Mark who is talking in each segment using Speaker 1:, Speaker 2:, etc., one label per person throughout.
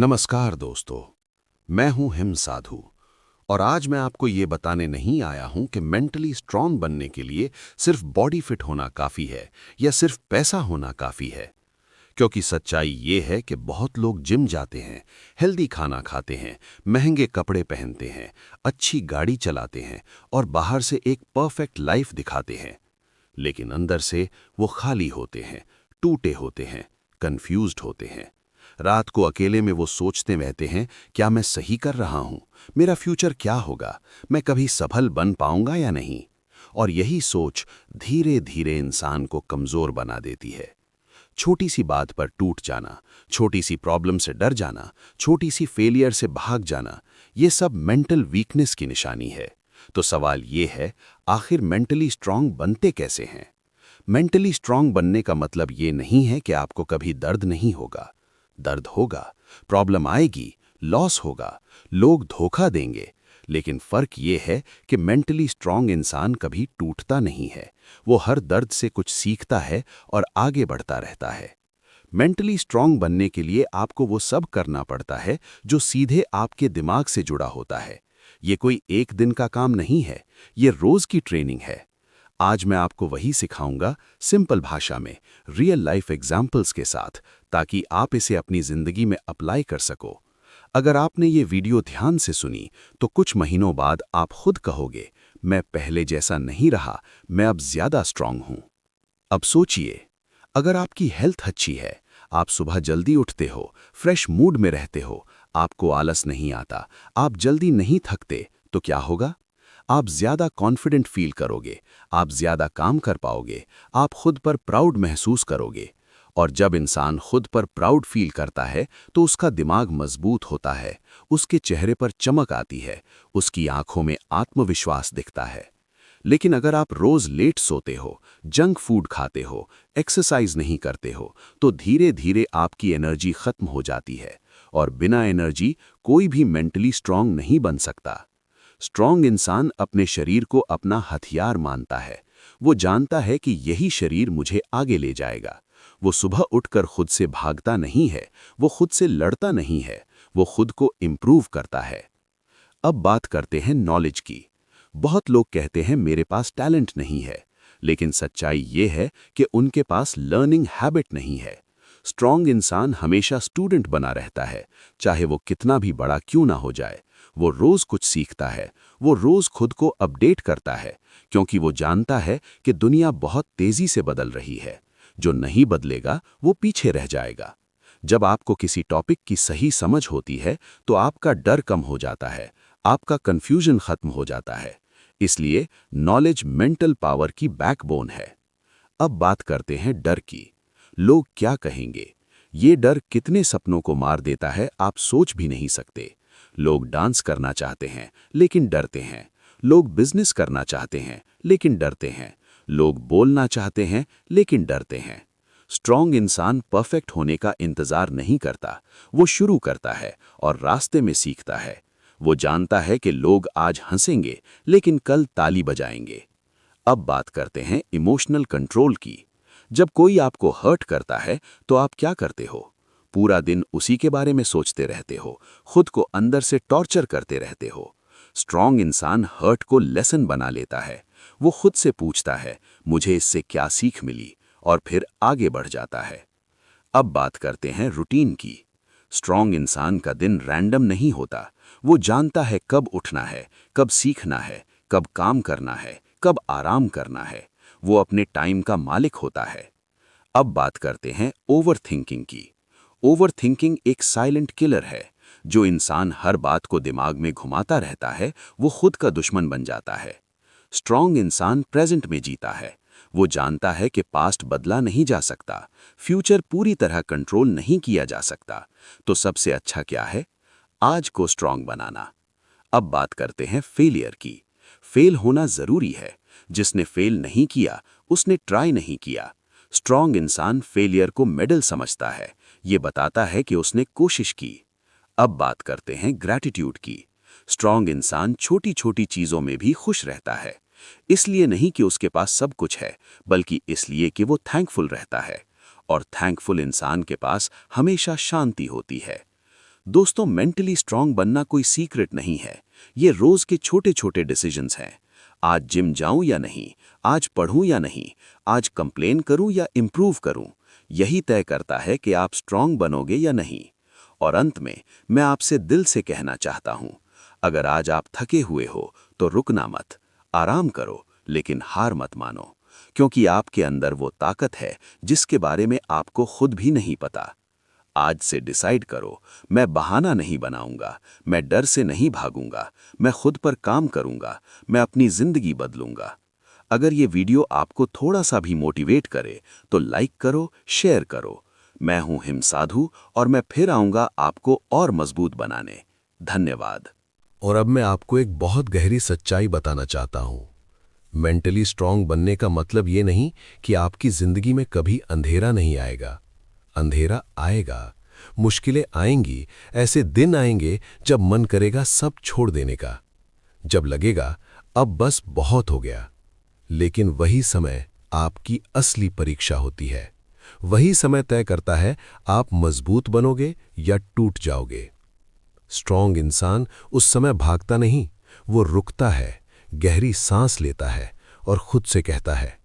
Speaker 1: नमस्कार दोस्तों, मैं हूं हिम साधु और आज मैं आपको ये बताने नहीं आया हूं कि मेंटली स्ट्रांग बनने के लिए सिर्फ बॉडी फिट होना काफ़ी है या सिर्फ पैसा होना काफ़ी है। क्योंकि सच्चाई ये है कि बहुत लोग जिम जाते हैं, हेल्दी खाना खाते हैं, महंगे कपड़े पहनते हैं, अच्छी गाड़ी चलाते हैं और बाहर से एक परफेक्ट लाइफ दिखाते हैं, लेकिन अंदर से वो खाली होते हैं, टूटे होते हैं, कंफ्यूज्ड होते हैं। रात को अकेले में वो सोचते रहते हैं, क्या मैं सही कर रहा हूं? मेरा फ्यूचर क्या होगा? मैं कभी सफल बन पाऊंगा या नहीं? और यही सोच धीरे धीरे इंसान को कमजोर बना देती है। छोटी सी बात पर टूट जाना, छोटी सी प्रॉब्लम से डर जाना, छोटी सी फेलियर से भाग जाना, ये सब मेंटल वीकनेस की निशानी है। तो सवाल ये है, आखिर मेंटली स्ट्रांग बनते कैसे हैं? मेंटली स्ट्रांग बनने का मतलब ये नहीं है कि आपको कभी दर्द नहीं होगा। दर्द होगा, प्रॉब्लम आएगी, लॉस होगा, लोग धोखा देंगे, लेकिन फर्क ये है कि मेंटली स्ट्रांग इंसान कभी टूटता नहीं है। वो हर दर्द से कुछ सीखता है और आगे बढ़ता रहता है। मेंटली स्ट्रांग बनने के लिए आपको वो सब करना पड़ता है जो सीधे आपके दिमाग से जुड़ा होता है। ये कोई एक दिन का काम नहीं है, ये रोज की ट्रेनिंग है। आज मैं आपको वही सिखाऊंगा, सिंपल भाषा में, रियल लाइफ एग्जाम्पल्स के साथ, ताकि आप इसे अपनी जिंदगी में अप्लाई कर सको। अगर आपने ये वीडियो ध्यान से सुनी तो कुछ महीनों बाद आप खुद कहोगे, मैं पहले जैसा नहीं रहा, मैं अब ज्यादा स्ट्रांग हूं। अब सोचिए, अगर आपकी हेल्थ अच्छी है, आप सुबह जल्दी उठते हो, फ्रेश मूड में रहते हो, आपको आलस नहीं आता, आप जल्दी नहीं थकते, तो क्या होगा? आप ज्यादा कॉन्फिडेंट फील करोगे, आप ज्यादा काम कर पाओगे, आप खुद पर प्राउड महसूस करोगे। और जब इंसान खुद पर प्राउड फील करता है तो उसका दिमाग मजबूत होता है, उसके चेहरे पर चमक आती है, उसकी आंखों में आत्मविश्वास दिखता है। लेकिन अगर आप रोज लेट सोते हो, जंक फूड खाते हो, एक्सरसाइज नहीं करते हो, तो धीरे धीरे आपकी एनर्जी खत्म हो जाती है। और बिना एनर्जी कोई भी मेंटली स्ट्रांग नहीं बन सकता। स्ट्रांग इंसान अपने शरीर को अपना हथियार मानता है। वो जानता है कि यही शरीर मुझे आगे ले जाएगा। वो सुबह उठकर खुद से भागता नहीं है, वो खुद से लड़ता नहीं है, वो खुद को इम्प्रूव करता है। अब बात करते हैं नॉलेज की। बहुत लोग कहते हैं मेरे पास टैलेंट नहीं है, लेकिन सच्चाई ये है कि उनके पास लर्निंग हैबिट नहीं है। स्ट्रांग इंसान हमेशा स्टूडेंट बना रहता है, चाहे वो कितना भी बड़ा क्यों ना हो जाए। वो रोज कुछ सीखता है, वो रोज खुद को अपडेट करता है, क्योंकि वो जानता है कि दुनिया बहुत तेजी से बदल रही है। जो नहीं बदलेगा वो पीछे रह जाएगा। जब आपको किसी टॉपिक की सही समझ होती है तो आपका डर कम हो जाता है, आपका कंफ्यूजन खत्म हो जाता है। इसलिए नॉलेज मेंटल पावर की बैकबोन है। अब बात करते हैं डर की। लोग क्या कहेंगे? ये डर कितने सपनों को मार देता है, आप सोच भी नहीं सकते। लोग डांस करना चाहते हैं लेकिन डरते हैं। लोग बिजनेस करना चाहते हैं लेकिन डरते हैं। लोग बोलना चाहते हैं लेकिन डरते हैं। स्ट्रांग इंसान परफेक्ट होने का इंतजार नहीं करता, वो शुरू करता है और रास्ते में सीखता है। वो जानता है कि लोग आज हंसेंगे लेकिन कल ताली बजाएंगे। अब बात करते हैं इमोशनल कंट्रोल की। जब कोई आपको हर्ट करता है तो आप क्या करते हो? पूरा दिन उसी के बारे में सोचते रहते हो, खुद को अंदर से टॉर्चर करते रहते हो। स्ट्रांग इंसान हर्ट को लेसन बना लेता है। वो खुद से पूछता है, मुझे इससे क्या सीख मिली, और फिर आगे बढ़ जाता है। अब बात करते हैं रूटीन की। स्ट्रांग इंसान का दिन रैंडम नहीं होता। वो जानता है कब उठना है, कब सीखना है, कब काम करना है, कब आराम करना है। वो अपने टाइम का मालिक होता है। अब बात करते हैं ओवरथिंकिंग की। ओवरथिंकिंग एक साइलेंट किलर है। जो इंसान हर बात को दिमाग में घुमाता रहता है वो खुद का दुश्मन बन जाता है। स्ट्रांग इंसान प्रेजेंट में जीता है। वो जानता है कि पास्ट बदला नहीं जा सकता, फ्यूचर पूरी तरह कंट्रोल नहीं किया जा सकता। तो सबसे अच्छा क्या है? आज को स्ट्रांग बनाना। अब बात करते हैं फेलियर की। फेल होना जरूरी है। जिसने फेल नहीं किया उसने ट्राई नहीं किया। स्ट्रांग इंसान फेलियर को मेडल समझता है। ये बताता है कि उसने कोशिश की। अब बात करते हैं ग्रैटिट्यूड की। स्ट्रांग इंसान छोटी छोटी चीजों में भी खुश रहता है। इसलिए नहीं कि उसके पास सब कुछ है, बल्कि इसलिए कि वो थैंकफुल रहता है। और थैंकफुल इंसान के पास हमेशा शांति होती है।
Speaker 2: दोस्तों, मेंटली स्ट्रांग बनना कोई सीक्रेट नहीं है। ये रोज के छोटे छोटे डिसीजंस हैं। आज जिम जाऊं या नहीं, आज पढ़ूं या नहीं, आज कंप्लेन करूं या इम्प्रूव करूं, यही तय करता है कि आप स्ट्रांग बनोगे या नहीं। और अंत में मैं आपसे दिल से कहना चाहता हूं, अगर आज आप थके हुए हो तो रुकना मत, आराम करो, लेकिन हार मत मानो, क्योंकि आपके अंदर वो ताकत है जिसके बारे में आपको खुद भी नहीं पता। आज से डिसाइड करो, मैं बहाना नहीं बनाऊंगा, मैं डर से नहीं भागूंगा, मैं खुद पर काम करूंगा, मैं अपनी जिंदगी बदलूंगा। अगर ये वीडियो आपको थोड़ा सा भी मोटिवेट करे तो लाइक करो, शेयर करो। मैं हूं हिम साधु और मैं फिर आऊंगा आपको और मजबूत बनाने। धन्यवाद।
Speaker 1: और अब मैं आपको एक बहुत गहरी सच्चाई बताना चाहता हूं। मेंटली स्ट्रांग बनने का मतलब ये नहीं कि आपकी जिंदगी में कभी अंधेरा नहीं आएगा। अंधेरा आएगा, मुश्किलें आएंगी, ऐसे दिन आएंगे जब मन करेगा सब छोड़ देने का, जब लगेगा अब बस बहुत हो गया। लेकिन वही समय आपकी असली परीक्षा होती है। वही समय तय करता है आप मजबूत बनोगे या टूट जाओगे। स्ट्रांग इंसान उस समय भागता नहीं, वो रुकता है, गहरी सांस लेता है और खुद से कहता है,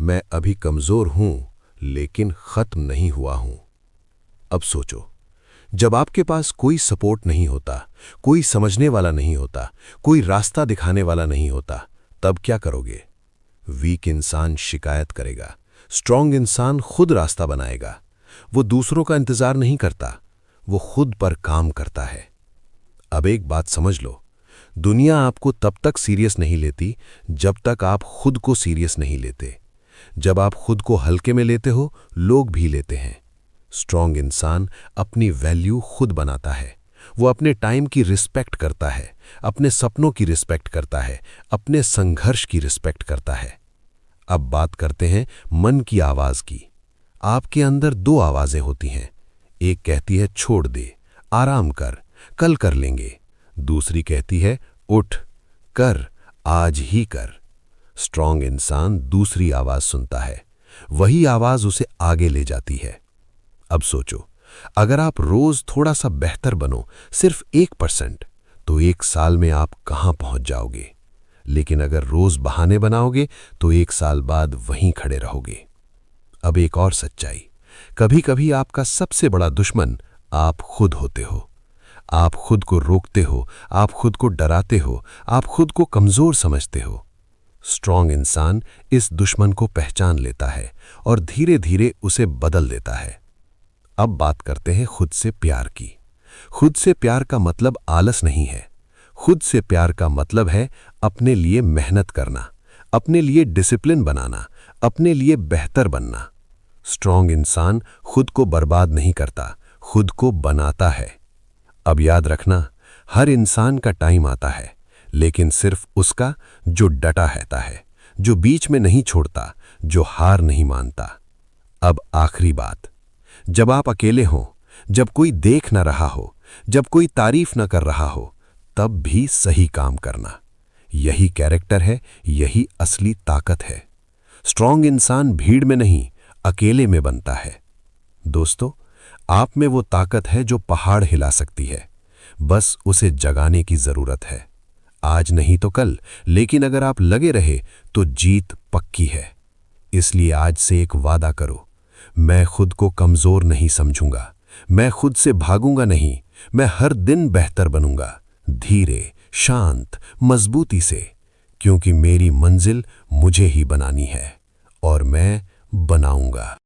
Speaker 1: मैं अभी कमजोर हूं लेकिन खत्म नहीं हुआ हूं। अब सोचो, जब आपके पास कोई सपोर्ट नहीं होता, कोई समझने वाला नहीं होता, कोई रास्ता दिखाने वाला नहीं होता, तब क्या करोगे? वीक इंसान शिकायत करेगा, स्ट्रांग इंसान खुद रास्ता बनाएगा। वो दूसरों का इंतजार नहीं करता, वो खुद पर काम करता है। अब एक बात समझ लो, दुनिया आपको तब तक सीरियस नहीं लेती जब तक आप खुद को सीरियस नहीं लेते। जब आप खुद को हल्के में लेते हो, लोग भी लेते हैं। स्ट्रांग इंसान अपनी वैल्यू खुद बनाता है। वो अपने टाइम की रिस्पेक्ट करता है, अपने सपनों की रिस्पेक्ट करता है, अपने संघर्ष की रिस्पेक्ट करता है। अब बात करते हैं मन की आवाज की। आपके अंदर दो आवाजें होती हैं। एक कहती है छोड़ दे, आराम कर, कल कर लेंगे। दूसरी कहती है उठ, कर, आज ही कर। स्ट्रांग इंसान दूसरी आवाज सुनता है, वही आवाज उसे आगे ले जाती है। अब सोचो, अगर आप रोज थोड़ा सा बेहतर बनो, सिर्फ 1%, तो 1 साल में आप कहां पहुंच जाओगे। लेकिन अगर रोज बहाने बनाओगे तो 1 साल बाद वहीं खड़े रहोगे। अब एक और सच्चाई, कभी कभी आपका सबसे बड़ा दुश्मन आप खुद होते हो। आप खुद को रोकते हो, आप खुद को डराते हो, आप खुद को कमजोर समझते हो। स्ट्रांग इंसान इस दुश्मन को पहचान लेता है और धीरे धीरे उसे बदल देता है। अब बात करते हैं खुद से प्यार की। खुद से प्यार का मतलब आलस नहीं है। खुद से प्यार का मतलब है अपने लिए मेहनत करना, अपने लिए डिसिप्लिन बनाना, अपने लिए बेहतर बनना। स्ट्रांग इंसान खुद को बर्बाद नहीं करता, खुद को बनाता है। अब याद रखना, हर इंसान का टाइम आता है, लेकिन सिर्फ उसका जो डटा रहता है, जो बीच में नहीं छोड़ता, जो हार नहीं मानता। अब आखिरी बात, जब आप अकेले हों, जब कोई देख न रहा हो, जब कोई तारीफ न कर रहा हो, तब भी सही काम करना। यही कैरेक्टर है, यही असली ताकत है। स्ट्रांग इंसान भीड़ में नहीं, अकेले में बनता है। दोस्तों, आप में वो ताकत है जो पहाड़ हिला सकती है। बस उसे जगाने की जरूरत है। आज नहीं तो कल, लेकिन अगर आप लगे रहे तो जीत पक्की है। इसलिए आज से एक वादा करो, मैं खुद को कमजोर नहीं समझूंगा, मैं खुद से भागूंगा नहीं, मैं हर दिन बेहतर बनूंगा, धीरे, शांत, मजबूती से, क्योंकि मेरी मंजिल मुझे ही बनानी है और मैं बनाऊंगा।